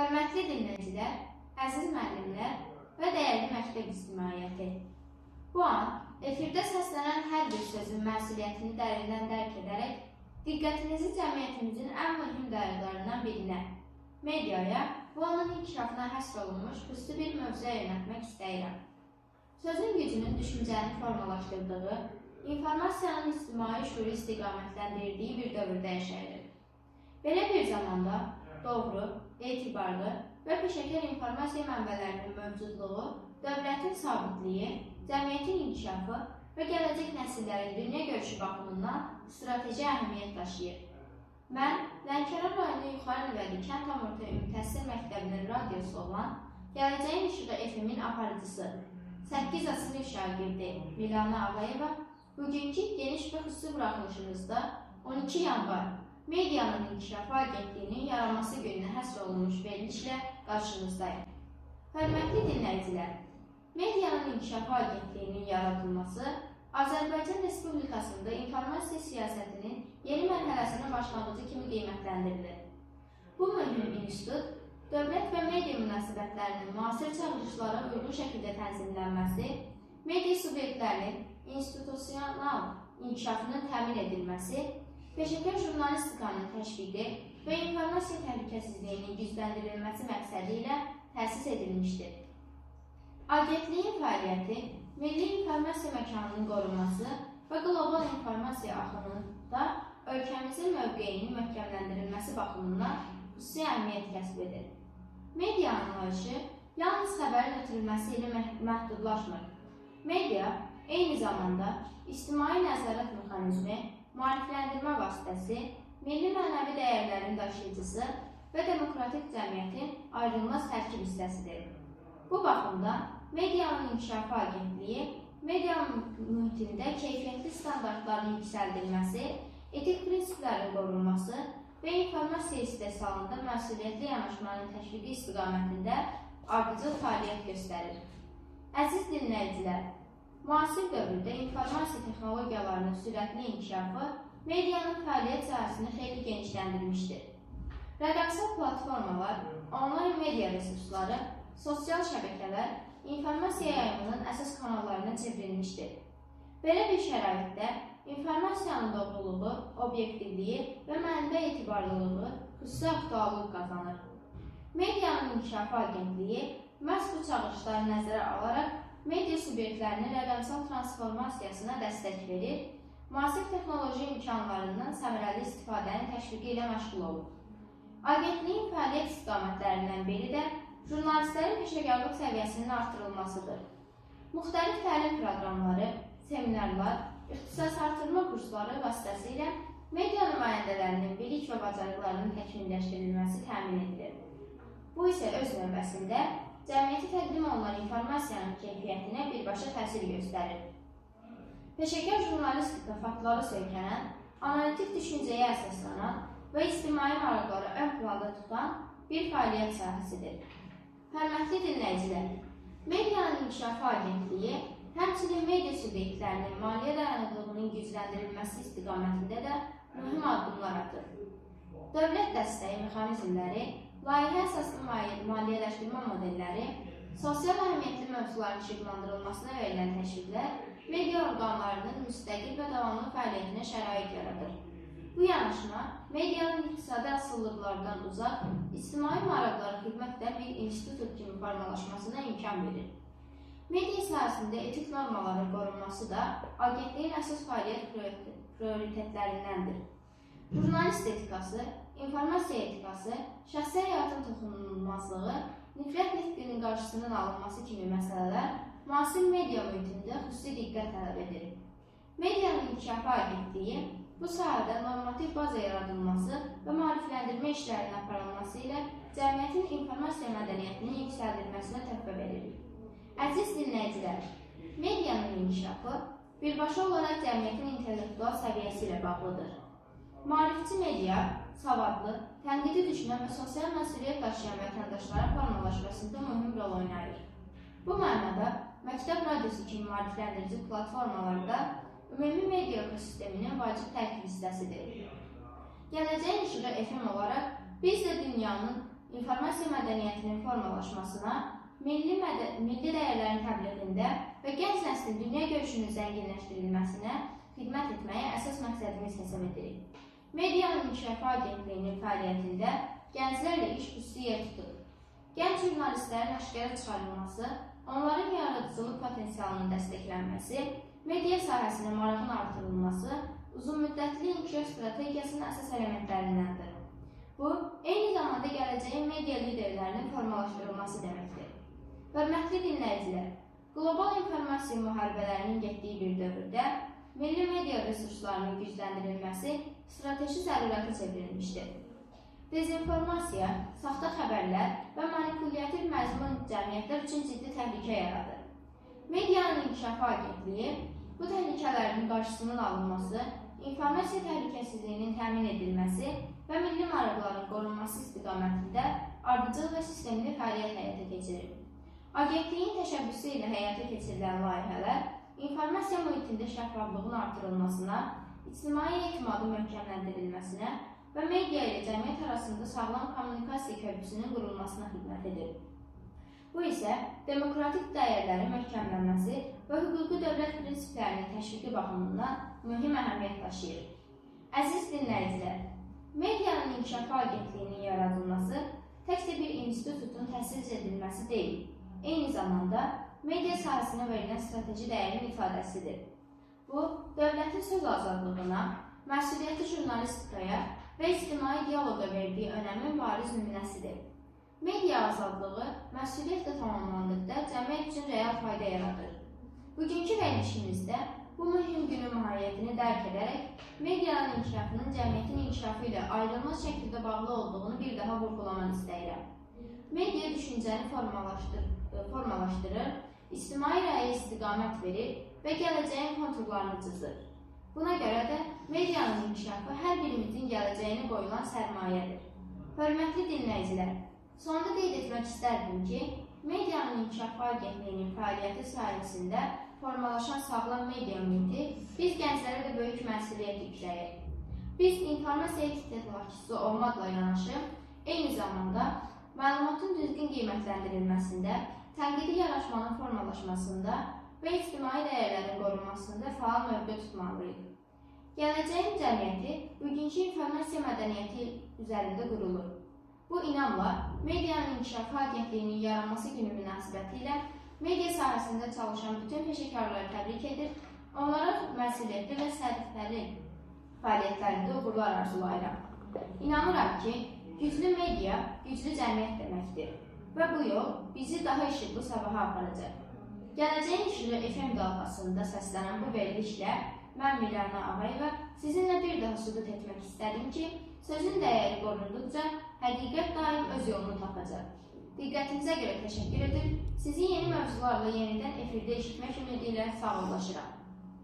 Hörmətli dinləyicilər, əziz müəllimlər və dəyərli məktəb ictimaiyyəti. Bu an efirdə səslənən hər bir sözün məsuliyyətini dərindən dərk edərək, diqqətinizi cəmiyyətimizin ən mühüm dayaqlarından birinə, mediaya və onun inkişafına həsr olunmuş xüsusi bir mövzuya yönəltmək istəyirəm. Sözün gücünün düşüncəni formalaşdırdığı, informasiyanın ictimai şüuru istiqamətləndirdiyi bir dövrdə yaşayırıq. Belə bir zamanda doğru, etibarlı və peşəkar informasiya mənbələrinin mövcudluğu, dövlətin sabitliyi, cəmiyyətin inkişafı və gələcək nəsillərin dünya görüşü baxımından strateji əhəmiyyət daşıyır. Mən Lənkəran rayonu Yuxarı Nüvədi Kənd Tamurta Ümumi Təhsil Məktəbinin radiosu olan Gələcəyin İşığı FM-in aparıcısı, 8 sinif şagirdi Milana Ağayeva bugünkü geniş və xüsusi buraxılışımızda 12 yanvar Medianın İnkişafı Agentliyinin yaranması gününə həsr olunmuş verilişlə qarşınızdayım. Hörmətli dinləyicilər, Medianın İnkişafı Agentliyinin yaradılması Azərbaycan Respublikasında informasiya siyasətinin yeni mərhələsinin başlanğıcı kimi qiymətləndirilir. Bu mühüm institut, dövlət və media münasibətlərinin müasir çağırışlara uyğun şəkildə tənzimlənməsi, media subyektlərinin institusional inkişafının təmin edilməsi, peşəkar jurnalistikanın təşviqi və informasiya təhlükəsizliyinin gücləndirilməsi məqsədi ilə təsis edilmişdir. Agentliyin fəaliyyəti, milli informasiya məkanının qorunması və qlobal informasiya axınında ölkəmizin mövqeyinin möhkəmləndirilməsi baxımından xüsusi əhəmiyyət kəsb edir. Media anlayışı yalnız xəbərin ötürülməsi ilə məhdudlaşmır. Media eyni zamanda ictimai nəzarət mexanizmi, maarifləndirmə vasitəsi, milli mənəvi dəyərlərin daşıyıcısı və demokratik cəmiyyətin ayrılmaz tərkib hissəsidir. Bu baxımdan Medianın İnkişafı Agentliyi, media mühitində keyfiyyətli standartların yüksəldilməsi, etik prinsiplərin qorunması və informasiya istehsalında məsuliyyətli yanaşmanın təşviqi istiqamətində ardıcıl fəaliyyət göstərir. Əziz dinləyicilər, müasir dövrdə informasiya texnologiyalarının sürətli inkişafı medianın fəaliyyət sahəsini xeyli genişləndirmişdir. Rəqəmsal platformalar, onlayn media resursları, sosial şəbəkələr informasiya yayımının əsas kanallarına çevrilmişdir. Belə bir şəraitdə informasiyanın doğruluğu, obyektivliyi və mənbə etibarlılığı xüsusi aktuallıq qazanır. Medianın İnkişafı Agentliyi məhz bu çağırışları nəzərə alaraq media subyektlərinin rəqəmsal transformasiyasına dəstək verir, müasir texnoloji imkanlarından səmərəli istifadənin təşviqi ilə məşğul olur. Agentliyin fəaliyyət istiqamətlərindən biri də jurnalistlərin peşəkarlıq səviyyəsinin artırılmasıdır. Müxtəlif təlim proqramları, seminarlar, ixtisas artırma kursları vasitəsilə media nümayəndələrinin bilik və bacarıqlarının təkmilləşdirilməsi təmin edilir. Bu isə öz növbəsində cəmiyyəti təqdim olunan informasiyanın keyfiyyətinə birbaşa təsir göstərir. Peşəkar jurnalistika faktlara söykənən, analitik düşüncəyə əsaslanan və ictimai maraqları ön planda tutan bir fəaliyyət sahəsidir. Hörmətli dinləyicilər, Medianın İnkişafı Agentliyi həmçinin media subyektlərinin maliyyə dayanıqlığının gücləndirilməsi istiqamətində də mühüm addımlar atır. Dövlət dəstəyi mexanizmləri, layihə əsaslı maliyyələşdirmə modelləri, sosial əhəmiyyətli mövzuların işıqlandırılmasına verilən təşviqlər media orqanlarının müstəqil və davamlı fəaliyyətinə şərait yaradır. Bu yanaşma, medianın iqtisadi asıllıqlardan uzaq, ictimai maraqlara xidmətlə bir institut kimi formalaşmasına imkan verir. Media sahəsində etik normaların qorunması da agentliyin əsas fəaliyyət prioritetlərindəndir. Jurnalist etikası, informasiya etikası, şəxsi həyatın toxunulmazlığı, nifrət nitqinin qarşısının alınması kimi məsələlər müasir media mühitində xüsusi diqqət tələb edir. Medianın İnkişafı Agentliyi bu sahədə normativ baza yaradılması və maarifləndirmə işlərinin aparılması ilə cəmiyyətin informasiya mədəniyyətinin yüksəldilməsinə töhfə verir. Əziz dinləyicilər, medianın inkişafı birbaşa olaraq cəmiyyətin intellektual səviyyəsi ilə bağlıdır. Maarifçi media, savadlı, tənqidi düşünən və sosial məsuliyyət daşıyan vətəndaşların formalaşmasında mühüm rol oynayır. Bu mənada məktəb radiosu kimi maarifləndirici platformalarda ümumi media ekosisteminin vacib tərkib hissəsidir. Gələcəyin İşığı FM olaraq biz də dünyanın informasiya mədəniyyətinin formalaşmasına, milli dəyərlərin təbliğində və gənc nəslin dünya görüşünün zənginləşdirilməsinə xidmət etməyə əsas məqsədimiz hesab edirik. Medianın İnkişafı Agentliyinin fəaliyyətində gənclərlə iş xüsusi yer tutur. Gənc jurnalistlərin aşkara çıxarılması, onların yaradıcılıq potensialının dəstəklənməsi, media sahəsinə marağın artırılması, uzunmüddətli inkişaf strategiyasının əsas elementlərindəndir. Bu, eyni zamanda gələcəyin media liderlərinin formalaşdırılması deməkdir. Hörmətli dinləyicilər, qlobal informasiya müharibələrinin getdiyi bir dövrdə milli media resurslarının gücləndirilməsi strateji zərurətə çevrilmişdir. Dezinformasiya, saxta xəbərlər və manipulyativ məzmun cəmiyyətlər üçün ciddi təhlükə yaradır. Medianın İnkişafı Agentliyi bu təhlükələrin qarşısının alınması, informasiya təhlükəsizliyinin təmin edilməsi və milli maraqların qorunması istiqamətində ardıcıl və sistemli fəaliyyət həyata keçirir. Agentliyin təşəbbüsü ilə həyata keçirilən layihələr informasiya mühitində şəffaflığın artırılmasına, ictimai etimadın möhkəmləndirilməsinə və media ilə cəmiyyət arasında sağlam kommunikasiya köprüsünün qurulmasına xidmət edir. Bu isə demokratik dəyərlərin möhkəmlənməsi və hüquqi dövlət prinsiplərinin təşviqi baxımından mühüm əhəmiyyət daşıyır. Əziz dinləyicilər, Medianın İnkişafı Agentliyinin yaradılması təkcə bir institutun təsis edilməsi deyil, eyni zamanda media sahəsinə verilən strateji dəyərin ifadəsidir. Bu, dövlətin söz azadlığına, məsuliyyətli jurnalistikaya və ictimai dialoqa verdiyi önəmin bariz nümunəsidir. Media azadlığı məsuliyyətlə tamamlandıqda cəmiyyət üçün real fayda yaradır. Bugünkü verilişimizdə bu mühüm günün mahiyyətini dərk edərək, medianın inkişafının cəmiyyətin inkişafı ilə ayrılmaz şəkildə bağlı olduğunu bir daha vurğulamaq istəyirəm. Media düşüncəni formalaşdırır, ictimai rəyə istiqamət verir və gələcəyin konturlarını çizir. Buna görə də medianın inkişafı hər birimizin gələcəyinə qoyulan sərmayədir. Hörmətli dinləyicilər, sonda qeyd etmək istərdim ki, Medianın İnkişafı Agentliyinin fəaliyyəti sayəsində formalaşan sağlam media mühiti biz gənclərə də böyük məsuliyyət yükləyir. Biz informasiya tehlakəsi olmaqla yanaşı, eyni zamanda məlumatın düzgün qiymətləndirilməsində, tənqidi yanaşmanın formalaşmasında və ictimai dəyərlərin qorunmasında faal mövqe tutmalıyıq. Gələcəyin cəmiyyəti bugünkü informasiya mədəniyyəti üzərində qurulur. Bu inamla Medianın İnkişafı Agentliyinin yaranması günü münasibətilə media sahəsində çalışan bütün peşəkarları təbrik edir, onlara məsuliyyətli və sərfəli fəaliyyətlərində uğurlar arzulayıram. İnanıram ki, güclü media, güclü cəmiyyət deməkdir və bu yol bizi daha işıqlı sabaha aparacaq. Gələcəyin işığı FM qalxasında səslənən bu verilişlə mən Milyana Ağayeva sizinlə bir daha sübut etmək istədim ki, sözün dəyəri qorunduqca həqiqət daim öz yolunu tapacaq. Diqqətinizə görə təşəkkür edir. Sizi yeni mövzularla yenidən efirdə eşitmək ümidi ilə sağollaşıram.